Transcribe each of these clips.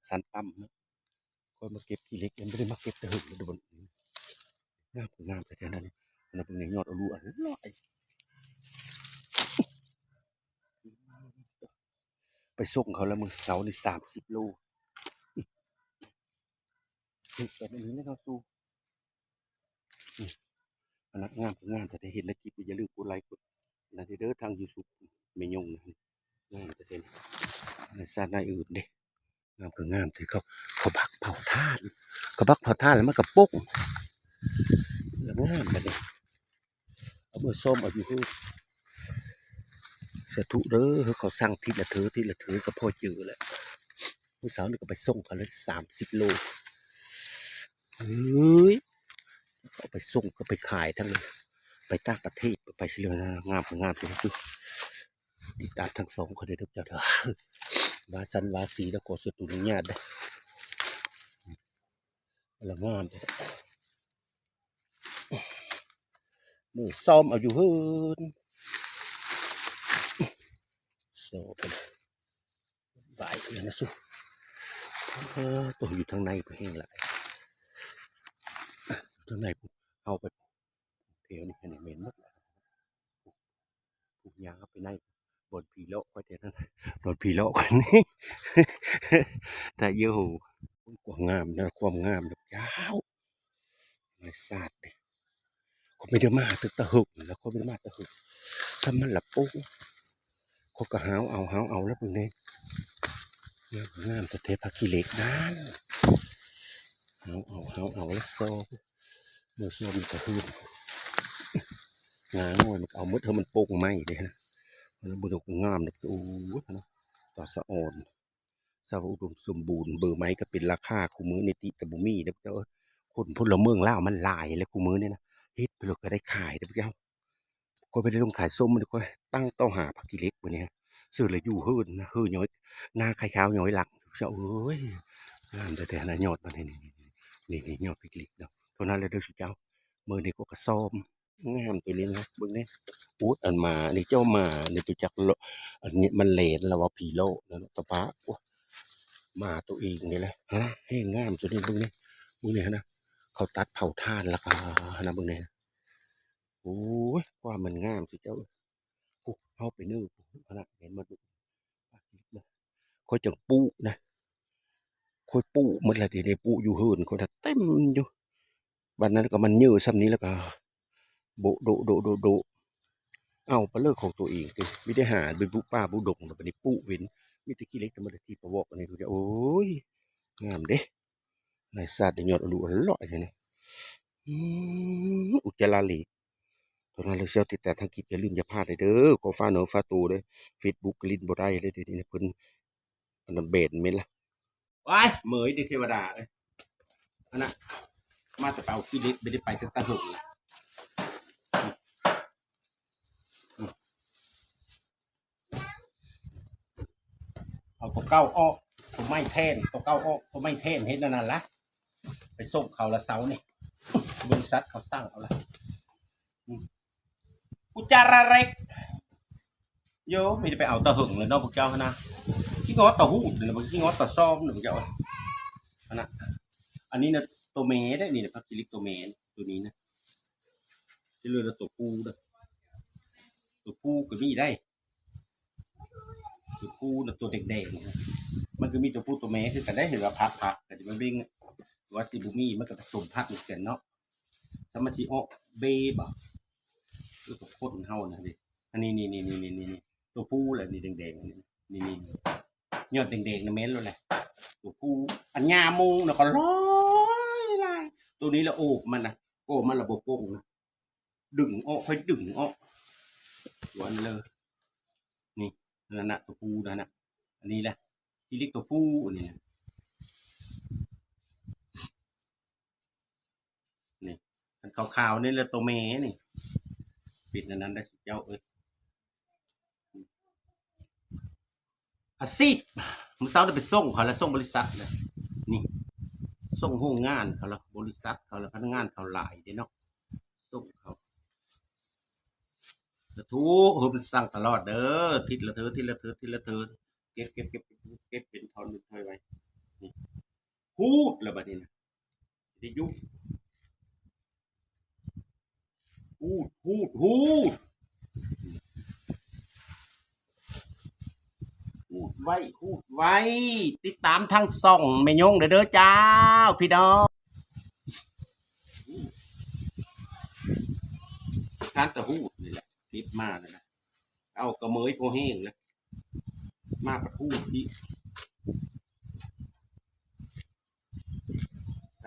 สันต่ำนะคอยมาเก็บขี้เล็กยังไม่ได้มาเก็บแต่หึงเลยดูบนงามแต่แค่นั้นนะเป็นยอดอลูอันลอยไปส่งเขาแล้วมึงเสานี่30 โลแต่อันนี้นะครับตูอันนั้นงามแต่เห็นแล้วคลิปอย่าลืมกดไลค์กดนะที่เด้อทางยูทูบไม่ยงนะงามแต่เห็นในซาดในอื่นเด้งามก็งามที่เขาบักเผาท่านเขาบักเผาท่านแล้วมันก็ปุ๊กแล้วงามไปเลยเอาเมื่อส้มเอาอยู่ที่สะทุเด้อเขาสั่งทีละเธอก็พอเจอแหละเมื่อเช้านี่ก็ไปส่งเขาเลย30 โลเฮ้ยเอาไปส่งก็ไปขายทั้งเลยไปต่างประเทศไปเฉลี่ยนะงามเลยนะจุ๊ติดตามทั้งสองคนเลยทุกเจ้าเถอะวาสันวาสีแล้วก็สุดตุนญาติได้ละงามเลยมือซ้อมเอาอยู่เฮินโซ่ไปเลยบายเลยนะสุตัวอยู่ทางในก็แห้งหลายทางในเอาไปเที่ยวนี่แค่ไหนเมนหมดปลูกยางเอาไปในบนผีโลกก็เท่านั้นบนผีโลกคนนี้แต่เยอะกว่างามนะความงามแบบยาวไม่สาดเลยเขาไม่ได้มาตึกตะหึกแล้วเขาไม่ได้มาตะหึกถ้ามันหลับปุ๊บเขาก็หาวเอาแล้วพวกนี้งามแต่เทพกิเลสนั่นเอาแล้วโซ่เมื่อโซ่มันกระหืนงานมันเอามืดเธอมันโป่งไหมเลยนะมันบุกงามเลยโอ้นะต่อสะอ่อนสาวอุดมสมบูรณ์เบอร์ไม้ก็เป็นราคาคู่มือในติตะบุมีเด้อเจ้าคนพลเมืองล่ามันหลายเลยคู่มือเนี่ยนะเฮ็ดไปเลยก็ได้ขายเด้อเจ้าคนไปได้ลงขายส้มมันก็ตั้งเต้าหาผักกิเล็กวันนี้ซื้อเลยอยู่เฮือนนะเฮือนย้อยหน้าไข่ขาวย้อยหลักเจ้าเอ้ยงามแต่นะยอดมาเนี่ยนี่ยอดผักกิเล็กเนาะเท่านั้นเลยเด้อสิเจ้ามือนี่ก็กระซ้อมงามตัวนี้นะเบิ่งนี่อูดอันมานี่เจ้ามานี่ไปจักอันนี้มันเลนแล้วว่าผีโลนะตะปะมาตัวเองนี่แหละฮะให้งามตัวนี้เบิ่งนี่นะเขาตัดเผาถ่านแล้วก็นะเบิ่งนี่โอ้ยว่ามันงามสิเจ้าเข้าไปนื้อขนาดเห็นมันค่อยจังปูนะค่อยปูมันละทีนี้ปูอยู่เฮือนคนเต็มอยู่วันนั้นก็มันเยอะซ้ำนี้แล้วก็โบเอาไปเลิกของตัวเองคือไม่ได้หาเป็นปูป้าปูดงแต่เป็นปูเว้นมีตะกี้เล็กแต่มาตะกี้ประวอกอันนี้ดูจะโอ้ยงามเด้ในศาสตร์ยอดอรุอร่อยเลยนี่อุจจาระเหลกตอนนั้นเราเชี่ยวติดแต่ทางกิจอย่าลืมอย่าพลาดเลยเด้อขอฟ้าเหนือฟ้าตูเด้อเฟซบุ๊กลิ้นบ่ได้เลยเดี๋ยวนี้เพิ่นอันนั้นเบนเม็ดละว้ายเหมยดิเทวดาเลยอันน่ะมาแต่เป่าขี้เล็กไม่ได้ไปตั้งแต่หกละเอาตัวเก้าอ้อตัวไม่แทนตัวเก้าอ้อตัวไม่แทนเห็นนั่นละไปส่งเขาละเสาเนี่ยบริษัทเขาตั้งเอาละอุจาระเล็กโยไม่ได้ไปเอาตะหึงเลยเนาะพวกเจ้านะขี้งอตะหูดเลยขี้งอตะซ้อมหนึ่งเจ้าอันน่ะอันนี้นะตัวเมย์ได้นี่นะพักกิลิกตัวเมย์ตัวนี้นะที่เรือตัวปูนะตัวปูก็มีได้ตัวปูนะตัวแดงๆนะมันก็มีตัวปูตัวเมย์คือกันได้เห็นว่าพักแต่มันวิ่งว่าติบุมีมันก็ผสมพักเหมือนกันเนาะถ้ามันสีออกเบย์บ่คือตัวพ่นเฮานะดิอันนี้นี่ตัวปูแหละนี่แดงๆนี่ยอดแดงๆนะเม้นเลยแหละตัวปูอันยามุงแล้วก็ร้อยลายตัวนี้ละโอบมันนะโอ้มันระบบโป่งนะดึงออกค่อยดึงออกตัวนี้เลยนี่นั่นนะตัวปูนั่นนะอันนี้แหละที่เรียกตัวปูอันนี้นี่มันขาวๆนี่เลยตัวเมย์นี่ปิดนั้นได้เจ้าเอ้ยอาซีพมันเช้าจะไปส่งเขาแล้วส่งบริษัทเลยนี่ส่งโรงงานเขาแล้วบริษัทเขาแล้วพนักงานเขาหลายเด้เนาะส่งเขาทุกคนสั่งตลอดเด้อทิศละเธอเก็บเป็นทอนเป็นถ้อยไว้นี่ พูดแล้วบัดนี้นะสิยุพูดพูดไว้ติดตามทั้งส่องแม่ยงเด้อเจ้าพี่น้องท่านตะหูดนี่แหละติดมาเลยนะเอากระเมยพอแห้งเลยมาประพูดที่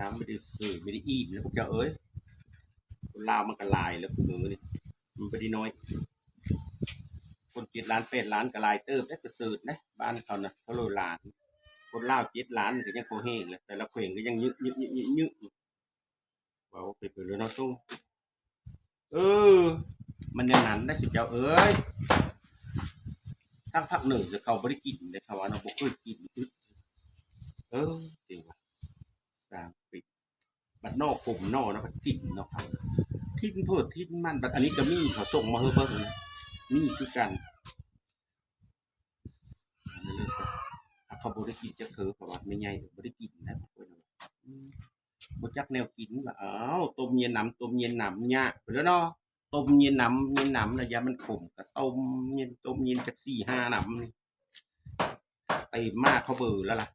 ตามไม่ได้ไม่ได้อีนะพวกเจ้าเอ้ยคนลาวมันกระลายแล้วคุณมือนี่มันไม่ได้น้อยคน7 ล้าน 8 ล้านกระลายเติมได้กระเสืดนะบ้านเขานะเขาโลล้านคนลาว7 ล้านก็ยังพอแห้งเลยแต่ละเข่งก็ยังยึกว่าไปเปิดเลยเนาะตู้มันอย่างนั้นได้สิเจ้าเอ้ยทั้งภาคเหนือจะเขาไม่ได้กินเลยเขาว่าเราบ่เคยกินจริงว่ะ3 ปีบัดนอกผมนอกนะบัดกินเนาะครับทิ้งเพิดทิ้งมันบัดอันนี้ก็มีเขาส่งมาเฮ้เบิ้งนะมีคือกันเขาบ่ได้กินจะเถอะเขาว่าไม่ใหญ่บ่ได้กินนะบ่จักแนวกินว่าอ้าวต้มเย็นน้ำยากไปแล้วเนาะต้มเย็นน้ำนะยามันขมก็ต้มเย็นจัก4-5 น้ำนี่เต็มมากเขาเบื่อแล้วล่ะ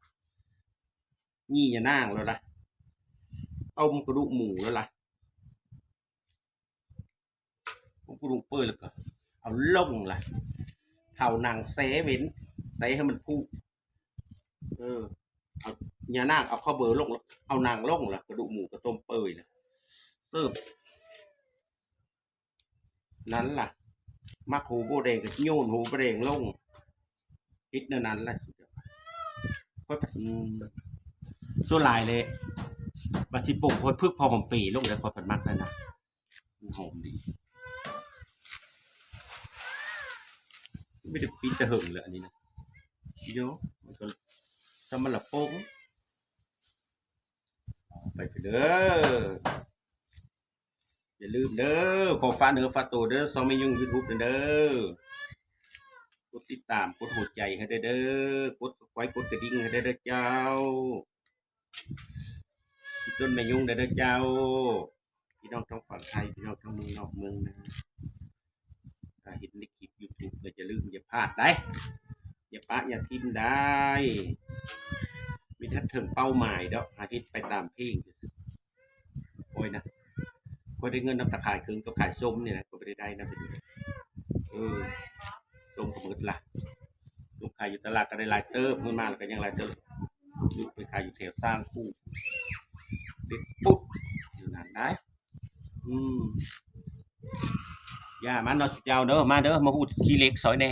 นี่อย่านั่งแล้วล่ะต้มกระดูกหมูแล้วล่ะผมกระดูกเปื่อยแล้วก็เอาลงล่ะเผาหนังเซเว้นเซให้มันพุเอาอย่านั่งเอาข้าวเบอร์ลงเอานางลงล่ะกระดูกหมูกระต้มเปื่อยนะเติบนั้นล่ะมักหูโบแดงกับโยนหูโบแดงลงพิษนั้นแหละก็ส่วนลายเลยบัชิปุ่งคนพึกพอหอมปีลงเลยพอผัดมักแล้วนะหอมดีไม่ได้ปีจะหึงเลยอันนี้นะเยอะมันก็ทำมันละโป้งไปเด้ออย่าลืมเด้อขอฟ้าเนื้อฟ้าโตเด้อซองไม่ยุ่ง YouTube เด้อกดติดตามกดหัวใจให้เด้อกดไว้กดกระดิ่งให้เด้อเจ้าติดต้นไม่ยุ่งเด้อเจ้าพี่น้องทั้งฝั่งไทยพี่น้องทั้งเมืองนอกเมืองนะถ้าเห็นในคลิป YouTube เลยอย่าลืมอย่าพลาดได้อย่าปะอย่าทิ้งได้มีทัดถึงเป้าหมายเด้ออาทิตย์ไปตามเพลงโอ้ยนะก็ได้เงินนำตะขายคืนก็ขายส้มเนี่ยนะก็ไม่ได้นะไปดูส้มก็มืดละส้มขายอยู่ตลาดก็ได้ลายเติมเงินมาแล้วก็ยังลายเติมอยู่ไปขายอยู่แถวสร้างคู่เด็ดปุ๊บอยู่นั่นได้ย่ามันนอนสุดยาวเด้อมาเด้อมาพูดขี้เล็กสอยแน่